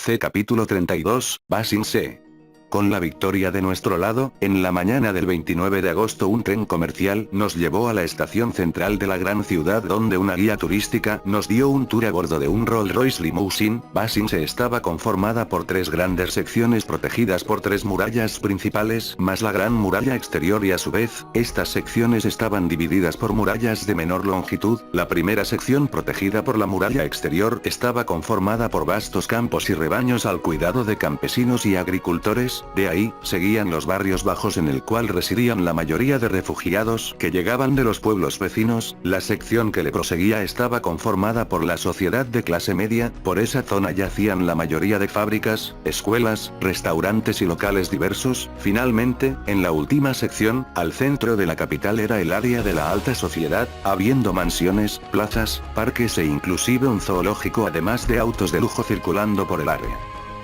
C capítulo 32, Basin C. Con la victoria de nuestro lado, en la mañana del 29 de agosto un tren comercial nos llevó a la estación central de la gran ciudad donde una guía turística nos dio un tour a bordo de un Rolls Royce Limousine. Basin se estaba conformada por 3 grandes secciones protegidas por 3 murallas principales más la gran muralla exterior y a su vez, estas secciones estaban divididas por murallas de menor longitud. La primera sección protegida por la muralla exterior estaba conformada por vastos campos y rebaños al cuidado de campesinos y agricultores. De ahí, seguían los barrios bajos en el cual residían la mayoría de refugiados que llegaban de los pueblos vecinos. La sección que le proseguía estaba conformada por la sociedad de clase media. Por esa zona yacían la mayoría de fábricas, escuelas, restaurantes y locales diversos. Finalmente, en la última sección, al centro de la capital era el área de la alta sociedad, habiendo mansiones, plazas, parques e inclusive un zoológico además de autos de lujo circulando por el área.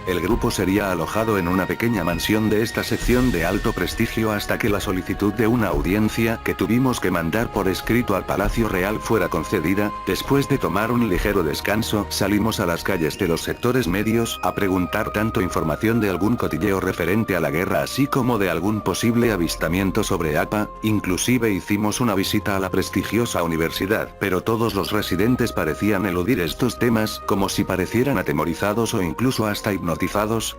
El grupo sería alojado en una pequeña mansión de esta sección de alto prestigio hasta que la solicitud de una audiencia que tuvimos que mandar por escrito al Palacio Real fuera concedida. Después de tomar un ligero descanso, salimos a las calles de los sectores medios a preguntar tanto información de algún cotilleo referente a la guerra así como de algún posible avistamiento sobre APA, inclusive hicimos una visita a la prestigiosa universidad, pero todos los residentes parecían eludir estos temas, como si parecieran atemorizados o incluso hasta hipnotizados.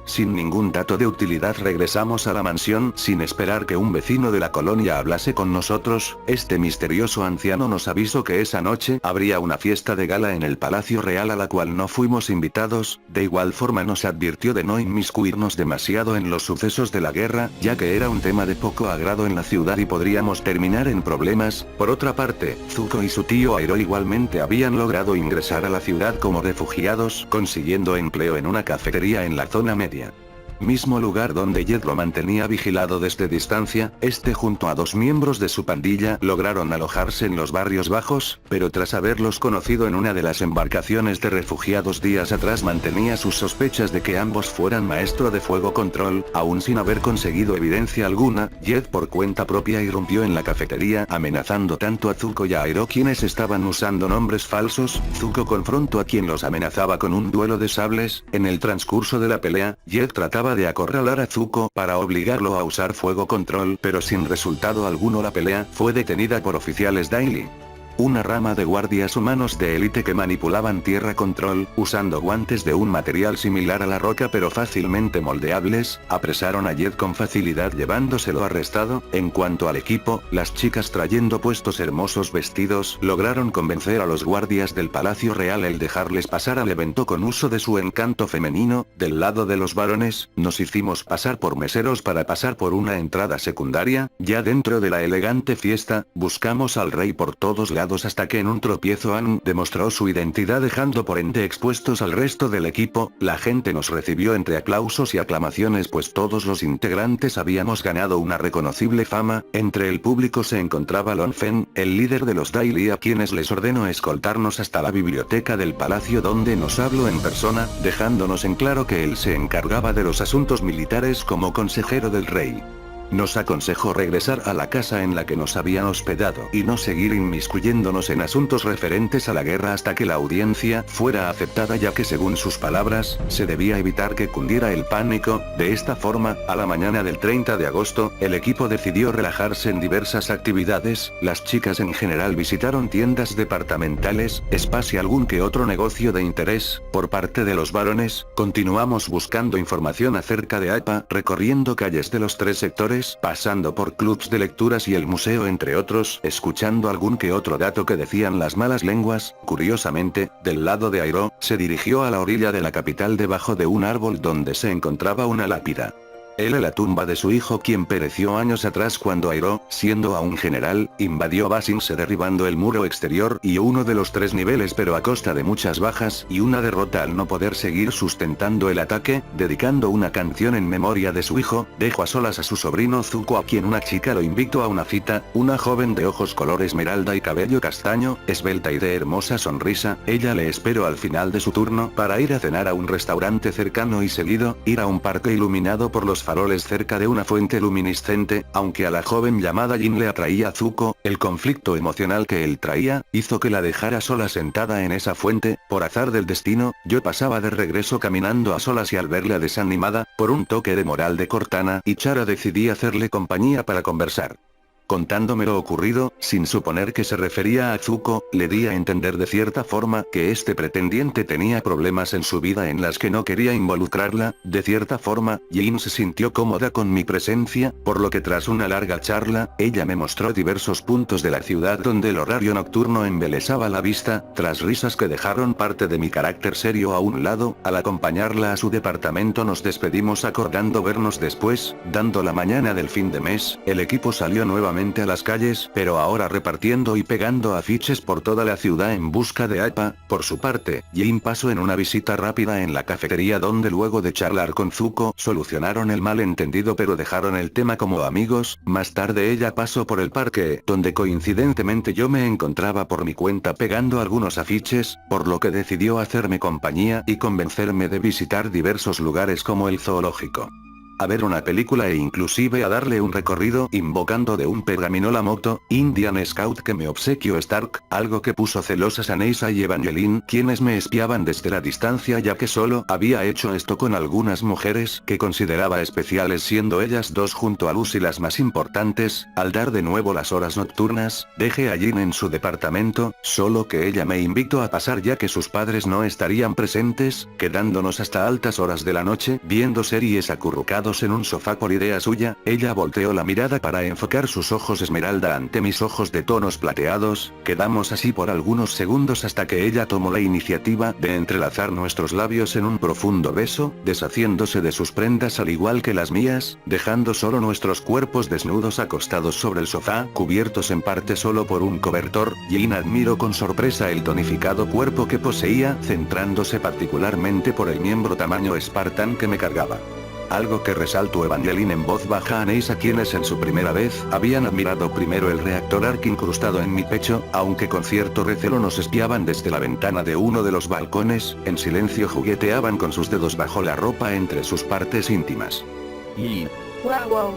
Sin ningún dato de utilidad regresamos a la mansión sin esperar que un vecino de la colonia hablase con nosotros. Este misterioso anciano nos avisó que esa noche habría una fiesta de gala en el Palacio Real a la cual no fuimos invitados. De igual forma nos advirtió de no inmiscuirnos demasiado en los sucesos de la guerra, ya que era un tema de poco agrado en la ciudad y podríamos terminar en problemas. Por otra parte, Zuko y su tío Airo igualmente habían logrado ingresar a la ciudad como refugiados, consiguiendo empleo en una cafetería en la zona media. Mismo lugar donde Jet lo mantenía vigilado desde distancia. Junto a 2 miembros de su pandilla lograron alojarse en los barrios bajos, pero tras haberlos conocido en una de las embarcaciones de refugiados días atrás mantenía sus sospechas de que ambos fueran maestro de fuego control. Aún sin haber conseguido evidencia alguna, Jet por cuenta propia irrumpió en la cafetería amenazando tanto a Zuko y a Airo, quienes estaban usando nombres falsos. Zuko confrontó a quien los amenazaba con un duelo de sables. En el transcurso de la pelea, Jet trataba de acorralar a Zuko para obligarlo a usar fuego control, pero sin resultado alguno. La pelea fue detenida por oficiales Daily, una rama de guardias humanos de élite que manipulaban tierra control, usando guantes de un material similar a la roca pero fácilmente moldeables. Apresaron a Jet con facilidad llevándoselo arrestado. En cuanto al equipo, las chicas trayendo puestos hermosos vestidos lograron convencer a los guardias del Palacio Real el dejarles pasar al evento con uso de su encanto femenino. Del lado de los varones, nos hicimos pasar por meseros para pasar por una entrada secundaria. Ya dentro de la elegante fiesta, buscamos al rey por todos lados hasta que en un tropiezo Aang demostró su identidad dejando por ende expuestos al resto del equipo. La gente nos recibió entre aplausos y aclamaciones pues todos los integrantes habíamos ganado una reconocible fama. Entre el público se encontraba Lon Fen, el líder de los Daily, a quienes les ordenó escoltarnos hasta la biblioteca del palacio donde nos habló en persona, dejándonos en claro que él se encargaba de los asuntos militares como consejero del rey. Nos aconsejó regresar a la casa en la que nos habían hospedado y no seguir inmiscuyéndonos en asuntos referentes a la guerra hasta que la audiencia fuera aceptada, ya que según sus palabras, se debía evitar que cundiera el pánico. De esta forma, a la mañana del 30 de agosto, el equipo decidió relajarse en diversas actividades. Las chicas en general visitaron tiendas departamentales, spas y algún que otro negocio de interés. Por parte de los varones, continuamos buscando información acerca de APA, recorriendo calles de los 3 sectores, pasando por clubs de lecturas y el museo entre otros, escuchando algún que otro dato que decían las malas lenguas. Curiosamente, del lado de Airo, se dirigió a la orilla de la capital debajo de un árbol donde se encontraba una lápida. Él la tumba de su hijo quien pereció años atrás cuando Airo, siendo aún general, invadió Basin C derribando el muro exterior y uno de los 3 niveles pero a costa de muchas bajas y una derrota al no poder seguir sustentando el ataque. Dedicando una canción en memoria de su hijo, dejó a solas a su sobrino Zuko a quien una chica lo invitó a una cita, una joven de ojos color esmeralda y cabello castaño, esbelta y de hermosa sonrisa. Ella le esperó al final de su turno para ir a cenar a un restaurante cercano y seguido, ir a un parque iluminado por los faroles cerca de una fuente luminiscente, aunque a la joven llamada Jin le atraía Zuko, el conflicto emocional que él traía, hizo que la dejara sola sentada en esa fuente. Por azar del destino, yo pasaba de regreso caminando a solas y al verla desanimada, por un toque de moral de Cortana y Chara decidí hacerle compañía para conversar. Contándome lo ocurrido, sin suponer que se refería a Zuko, le di a entender de cierta forma que este pretendiente tenía problemas en su vida en las que no quería involucrarla. De cierta forma, Jin se sintió cómoda con mi presencia, por lo que tras una larga charla, ella me mostró diversos puntos de la ciudad donde el horario nocturno embelesaba la vista. Tras risas que dejaron parte de mi carácter serio a un lado, al acompañarla a su departamento nos despedimos acordando vernos después. Dando la mañana del fin de mes, el equipo salió nuevamente a las calles, pero ahora repartiendo y pegando afiches por toda la ciudad en busca de Appa. Por su parte, Jin pasó en una visita rápida en la cafetería donde luego de charlar con Zuko solucionaron el malentendido pero dejaron el tema como amigos. Más tarde ella pasó por el parque, donde coincidentemente yo me encontraba por mi cuenta pegando algunos afiches, por lo que decidió hacerme compañía y convencerme de visitar diversos lugares como el zoológico, a ver una película e inclusive a darle un recorrido invocando de un pergamino la moto Indian Scout que me obsequió Stark, algo que puso celosas a Neisa y Evangeline, quienes me espiaban desde la distancia ya que solo había hecho esto con algunas mujeres que consideraba especiales, siendo ellas dos junto a Lucy las más importantes. Al dar de nuevo las horas nocturnas, dejé a Jin en su departamento, solo que ella me invitó a pasar ya que sus padres no estarían presentes, quedándonos hasta altas horas de la noche viendo series acurrucados en un sofá por idea suya. Ella volteó la mirada para enfocar sus ojos esmeralda ante mis ojos de tonos plateados. Quedamos así por algunos segundos hasta que ella tomó la iniciativa de entrelazar nuestros labios en un profundo beso, deshaciéndose de sus prendas al igual que las mías, dejando solo nuestros cuerpos desnudos acostados sobre el sofá, cubiertos en parte solo por un cobertor. Jin admiró con sorpresa el tonificado cuerpo que poseía, centrándose particularmente por el miembro tamaño Spartan que me cargaba. Algo que resaltó Evangeline en voz baja a Neisa, quienes en su primera vez habían admirado primero el reactor arc incrustado en mi pecho, aunque con cierto recelo nos espiaban desde la ventana de uno de los balcones. En silencio jugueteaban con sus dedos bajo la ropa entre sus partes íntimas. Wow.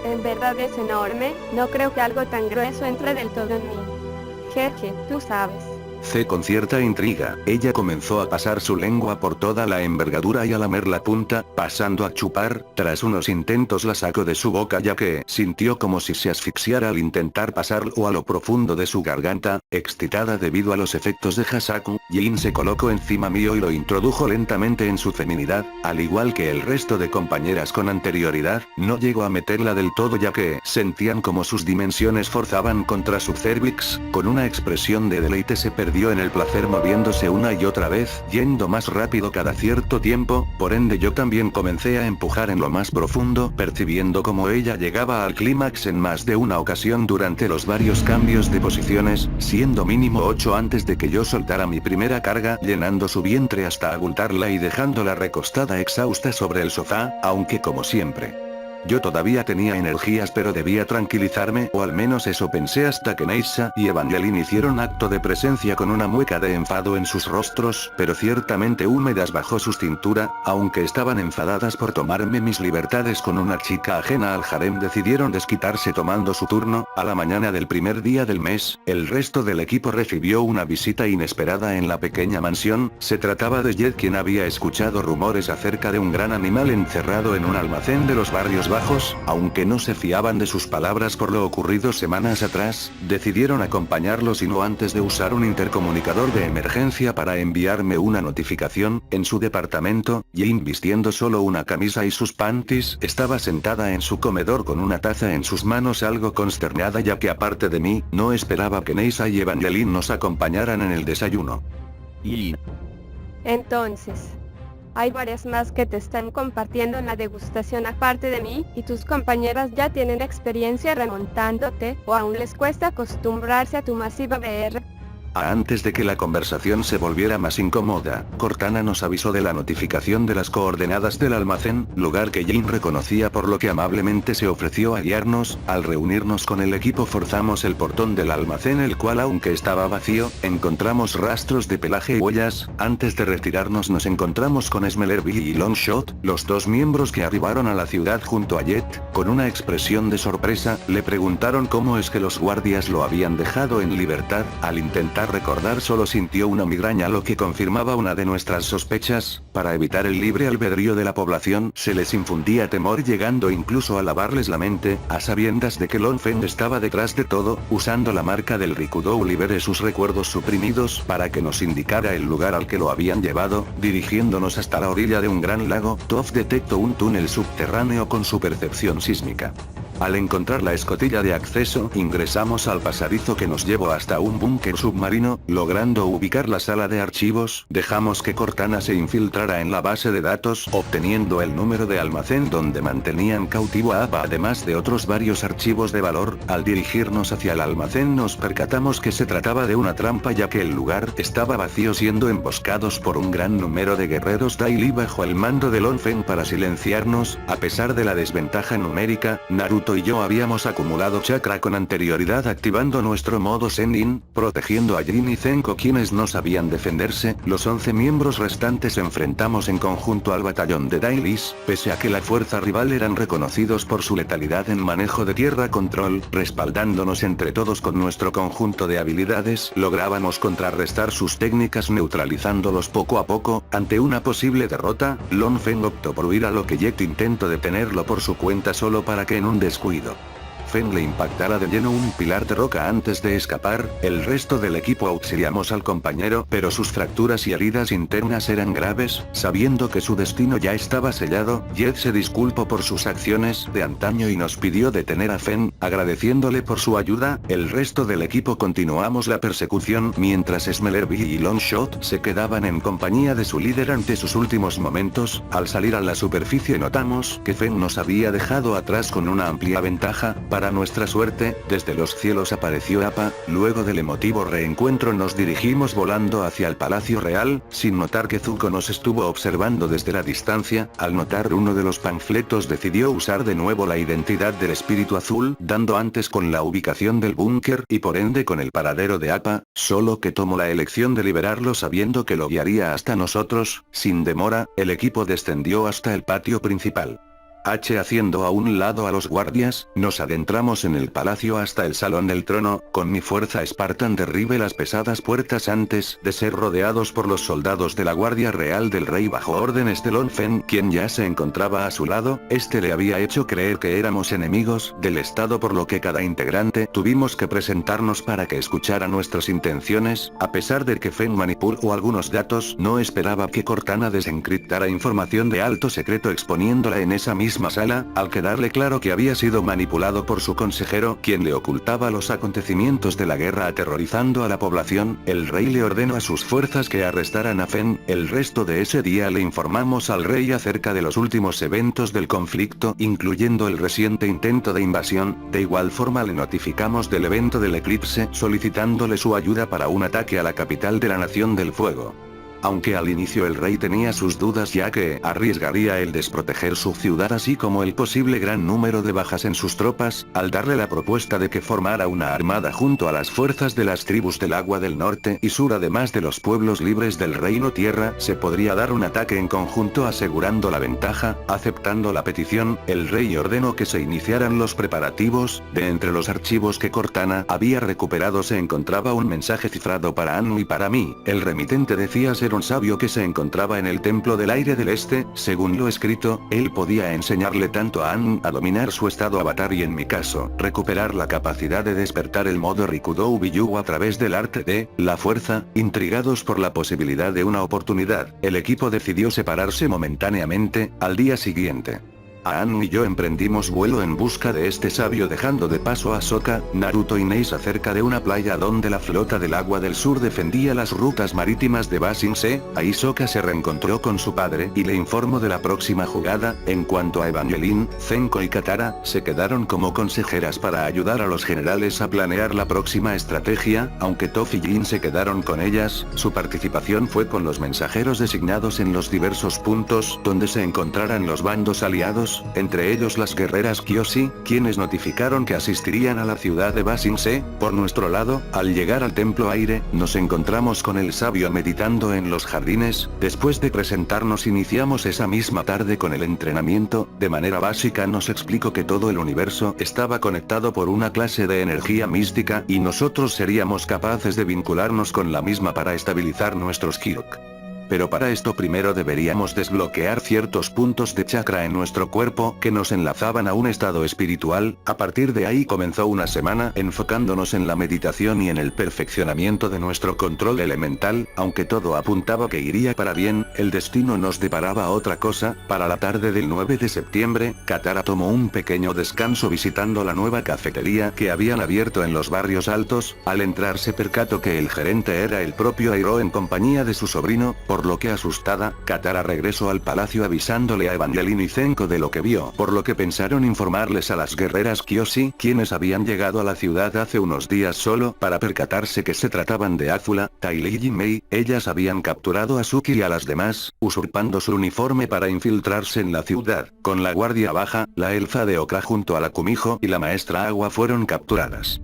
En verdad es enorme, no creo que algo tan grueso entre del todo en mí. Jeje, tú sabes. Con cierta intriga, ella comenzó a pasar su lengua por toda la envergadura y a lamer la punta, pasando a chupar. Tras unos intentos la sacó de su boca ya que sintió como si se asfixiara al intentar pasarlo a lo profundo de su garganta. Excitada debido a los efectos de Hasaku, Jin se colocó encima mío y lo introdujo lentamente en su feminidad. Al igual que el resto de compañeras con anterioridad, no llegó a meterla del todo ya que sentían como sus dimensiones forzaban contra su cervix. Con una expresión de deleite se perdió en el placer moviéndose una y otra vez, yendo más rápido cada cierto tiempo. Por ende yo también comencé a empujar en lo más profundo, percibiendo como ella llegaba al clímax en más de una ocasión durante los varios cambios de posiciones, siendo mínimo 8 antes de que yo soltara mi primera carga, llenando su vientre hasta abultarla y dejándola recostada exhausta sobre el sofá, aunque como siempre, yo todavía tenía energías pero debía tranquilizarme, o al menos eso pensé hasta que Neisa y Evangeline hicieron acto de presencia con una mueca de enfado en sus rostros, pero ciertamente húmedas bajo su cintura. Aunque estaban enfadadas por tomarme mis libertades con una chica ajena al harem, decidieron desquitarse tomando su turno. A la mañana del primer día del mes, el resto del equipo recibió una visita inesperada en la pequeña mansión. Se trataba de Jet, quien había escuchado rumores acerca de un gran animal encerrado en un almacén de los barrios bajos. Aunque no se fiaban de sus palabras por lo ocurrido semanas atrás, decidieron acompañarlos y no antes de usar un intercomunicador de emergencia para enviarme una notificación. En su departamento, Jin, vistiendo solo una camisa y sus panties, estaba sentada en su comedor con una taza en sus manos, algo consternada ya que aparte de mí, no esperaba que Neisa y Evangeline nos acompañaran en el desayuno. Entonces, hay varias más que te están compartiendo en la degustación aparte de mí, y tus compañeras ya tienen experiencia remontándote, o aún les cuesta acostumbrarse a tu masiva VR. Antes de que la conversación se volviera más incómoda, Cortana nos avisó de la notificación de las coordenadas del almacén, lugar que Jin reconocía, por lo que amablemente se ofreció a guiarnos. Al reunirnos con el equipo forzamos el portón del almacén, el cual, aunque estaba vacío, encontramos rastros de pelaje y huellas. Antes de retirarnos nos encontramos con Smellerbee y Longshot, los dos miembros que arribaron a la ciudad junto a Jet. Con una expresión de sorpresa, le preguntaron cómo es que los guardias lo habían dejado en libertad. Al intentar recordar, solo sintió una migraña, lo que confirmaba una de nuestras sospechas. Para evitar el libre albedrío de la población, se les infundía temor, llegando incluso a lavarles la mente, a sabiendas de que Long Feng estaba detrás de todo, usando la marca del Rikudou libere sus recuerdos suprimidos para que nos indicara el lugar al que lo habían llevado. Dirigiéndonos hasta la orilla de un gran lago, Toph detectó un túnel subterráneo con su percepción sísmica. Al encontrar la escotilla de acceso, ingresamos al pasadizo que nos llevó hasta un búnker submarino, logrando ubicar la sala de archivos. Dejamos que Cortana se infiltrara en la base de datos, obteniendo el número de almacén donde mantenían cautivo a Appa, además de otros varios archivos de valor. Al dirigirnos hacia el almacén nos percatamos que se trataba de una trampa, ya que el lugar estaba vacío, siendo emboscados por un gran número de guerreros Dai Li bajo el mando de Long Feng para silenciarnos. A pesar de la desventaja numérica, Naruto y yo habíamos acumulado chakra con anterioridad, activando nuestro modo Sennin, protegiendo a Jin y Zenko, quienes no sabían defenderse. Los 11 miembros restantes enfrentamos en conjunto al batallón de Dai Lis. Pese a que la fuerza rival eran reconocidos por su letalidad en manejo de tierra control, respaldándonos entre todos con nuestro conjunto de habilidades, lográbamos contrarrestar sus técnicas, neutralizándolos poco a poco. Ante una posible derrota, Long Feng optó por huir, a lo que Jet intentó detenerlo por su cuenta, solo para que en un descuido Feng le impactara de lleno un pilar de roca antes de escapar. El resto del equipo auxiliamos al compañero, pero sus fracturas y heridas internas eran graves. Sabiendo que su destino ya estaba sellado, Jet se disculpó por sus acciones de antaño y nos pidió detener a Feng, agradeciéndole por su ayuda. El resto del equipo continuamos la persecución, mientras Smellerbee y Longshot se quedaban en compañía de su líder ante sus últimos momentos. Al salir a la superficie notamos que Feng nos había dejado atrás con una amplia ventaja. Para nuestra suerte, desde los cielos apareció Appa. Luego del emotivo reencuentro nos dirigimos volando hacia el Palacio Real, sin notar que Zuko nos estuvo observando desde la distancia. Al notar uno de los panfletos, decidió usar de nuevo la identidad del espíritu azul, dando antes con la ubicación del búnker y por ende con el paradero de Appa, solo que tomó la elección de liberarlo sabiendo que lo guiaría hasta nosotros. Sin demora, el equipo descendió hasta el patio principal. Haciendo a un lado a los guardias, nos adentramos en el palacio hasta el salón del trono. Con mi fuerza Spartan derribe las pesadas puertas antes de ser rodeados por los soldados de la Guardia Real del Rey bajo órdenes de Long Feng, quien ya se encontraba a su lado. Este le había hecho creer que éramos enemigos del Estado, por lo que cada integrante tuvimos que presentarnos para que escuchara nuestras intenciones. A pesar de que Feng manipuló algunos datos, no esperaba que Cortana desencriptara información de alto secreto exponiéndola en esa misma sala. Al quedarle claro que había sido manipulado por su consejero, quien le ocultaba los acontecimientos de la guerra aterrorizando a la población, el rey le ordenó a sus fuerzas que arrestaran a Feng. El resto de ese día le informamos al rey acerca de los últimos eventos del conflicto, incluyendo el reciente intento de invasión. De igual forma le notificamos del evento del eclipse, solicitándole su ayuda para un ataque a la capital de la Nación del Fuego. Aunque al inicio el rey tenía sus dudas, ya que arriesgaría el desproteger su ciudad así como el posible gran número de bajas en sus tropas, al darle la propuesta de que formara una armada junto a las fuerzas de las tribus del Agua del Norte y Sur, además de los pueblos libres del Reino Tierra, se podría dar un ataque en conjunto asegurando la ventaja. Aceptando la petición, el rey ordenó que se iniciaran los preparativos. De entre los archivos que Cortana había recuperado se encontraba un mensaje cifrado para Anne y para mí. El remitente decía ser un sabio que se encontraba en el Templo del Aire del Este. Según lo escrito, él podía enseñarle tanto a Anne a dominar su estado avatar y, en mi caso, recuperar la capacidad de despertar el modo Rikudou Biyugu a través del arte de la fuerza. Intrigados por la posibilidad de una oportunidad, el equipo decidió separarse momentáneamente. Al día siguiente, Aang y yo emprendimos vuelo en busca de este sabio, dejando de paso a Sokka, Naruto y Neisa cerca de una playa donde la flota del agua del sur defendía las rutas marítimas de Ba Sing Se. Ahí Sokka se reencontró con su padre y le informó de la próxima jugada. En cuanto a Evangeline, Zenko y Katara, se quedaron como consejeras para ayudar a los generales a planear la próxima estrategia. Aunque Toph y Jin se quedaron con ellas, su participación fue con los mensajeros designados en los diversos puntos donde se encontraran los bandos aliados, entre ellos las guerreras Kyoshi, quienes notificaron que asistirían a la ciudad de Ba Sing Se. Por nuestro lado, al llegar al templo aire, nos encontramos con el sabio meditando en los jardines. Después de presentarnos iniciamos esa misma tarde con el entrenamiento. De manera básica nos explicó que todo el universo estaba conectado por una clase de energía mística y nosotros seríamos capaces de vincularnos con la misma para estabilizar nuestros Kyuk. Pero para esto primero deberíamos desbloquear ciertos puntos de chakra en nuestro cuerpo que nos enlazaban a un estado espiritual. A partir de ahí comenzó una semana enfocándonos en la meditación y en el perfeccionamiento de nuestro control elemental. Aunque todo apuntaba que iría para bien, el destino nos deparaba otra cosa. Para la tarde del 9 de septiembre, Katara tomó un pequeño descanso visitando la nueva cafetería que habían abierto en los barrios altos. Al entrar se percató que el gerente era el propio Iroh en compañía de su sobrino, por lo que asustada, Katara regresó al palacio avisándole a Evangeline y Zenko de lo que vio, por lo que pensaron informarles a las guerreras Kyoshi, quienes habían llegado a la ciudad hace unos días solo para percatarse que se trataban de Azula, Ty Lee y Mei. Ellas habían capturado a Suki y a las demás, usurpando su uniforme para infiltrarse en la ciudad. Con la guardia baja, la elfa de Okra junto a la Kumiho y la maestra Agua fueron capturadas.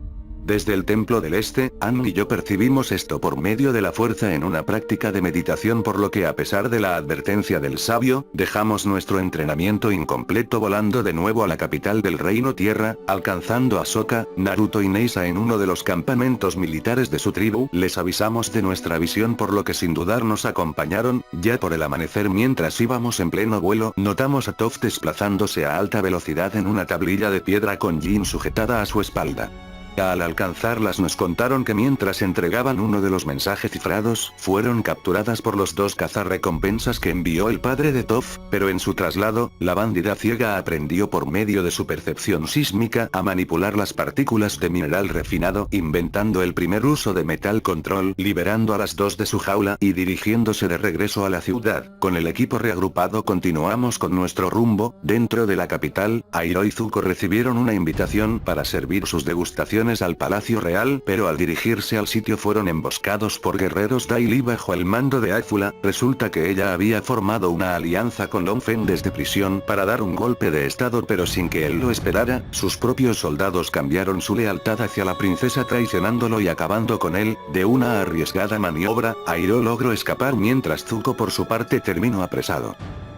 Desde el templo del este, Aang y yo percibimos esto por medio de la fuerza en una práctica de meditación, por lo que a pesar de la advertencia del sabio, dejamos nuestro entrenamiento incompleto volando de nuevo a la capital del reino tierra, alcanzando a Sokka, Naruto y Neisa en uno de los campamentos militares de su tribu. Les avisamos de nuestra visión, por lo que sin dudar nos acompañaron. Ya por el amanecer, mientras íbamos en pleno vuelo, notamos a Toph desplazándose a alta velocidad en una tablilla de piedra con Jin sujetada a su espalda. Al alcanzarlas nos contaron que mientras entregaban uno de los mensajes cifrados, fueron capturadas por los dos cazarrecompensas que envió el padre de Toph, pero en su traslado, la bandida ciega aprendió por medio de su percepción sísmica a manipular las partículas de mineral refinado, inventando el primer uso de Metal Control, liberando a las dos de su jaula y dirigiéndose de regreso a la ciudad. Con el equipo reagrupado continuamos con nuestro rumbo. Dentro de la capital, Iroh y Zuko recibieron una invitación para servir sus degustaciones al Palacio Real, pero al dirigirse al sitio fueron emboscados por guerreros Ty Lee bajo el mando de Azula. Resulta que ella había formado una alianza con Long Fen desde prisión para dar un golpe de estado, pero sin que él lo esperara, sus propios soldados cambiaron su lealtad hacia la princesa traicionándolo y acabando con él. De una arriesgada maniobra, Iroh logró escapar mientras Zuko por su parte terminó apresado.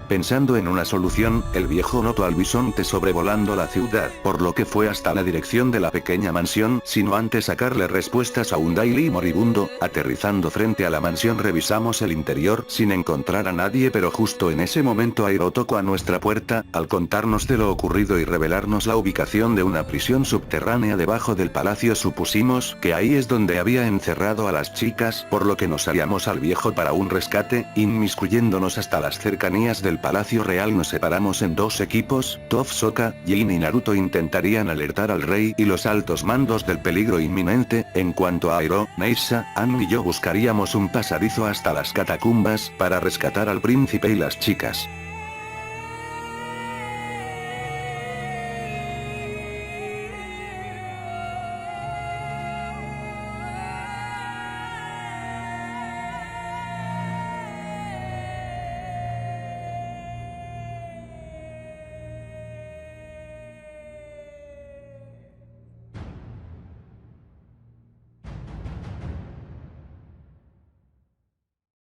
Pensando en una solución, el viejo notó al bisonte sobrevolando la ciudad, por lo que fue hasta la dirección de la pequeña mansión, sino antes sacarle respuestas a un Ty Lee moribundo. Aterrizando frente a la mansión revisamos el interior sin encontrar a nadie, pero justo en ese momento Iroh tocó a nuestra puerta, al contarnos de lo ocurrido y revelarnos la ubicación de una prisión subterránea debajo del palacio. Supusimos que ahí es donde había encerrado a las chicas, por lo que nos aliamos al viejo para un rescate, inmiscuyéndonos hasta las cercanías del Palacio Real. Nos separamos en dos equipos. Toph, Sokka, Jin y Naruto intentarían alertar al rey y los altos mandos del peligro inminente. En cuanto a Iroh, Neisa, Aang y yo buscaríamos un pasadizo hasta las catacumbas para rescatar al príncipe y las chicas.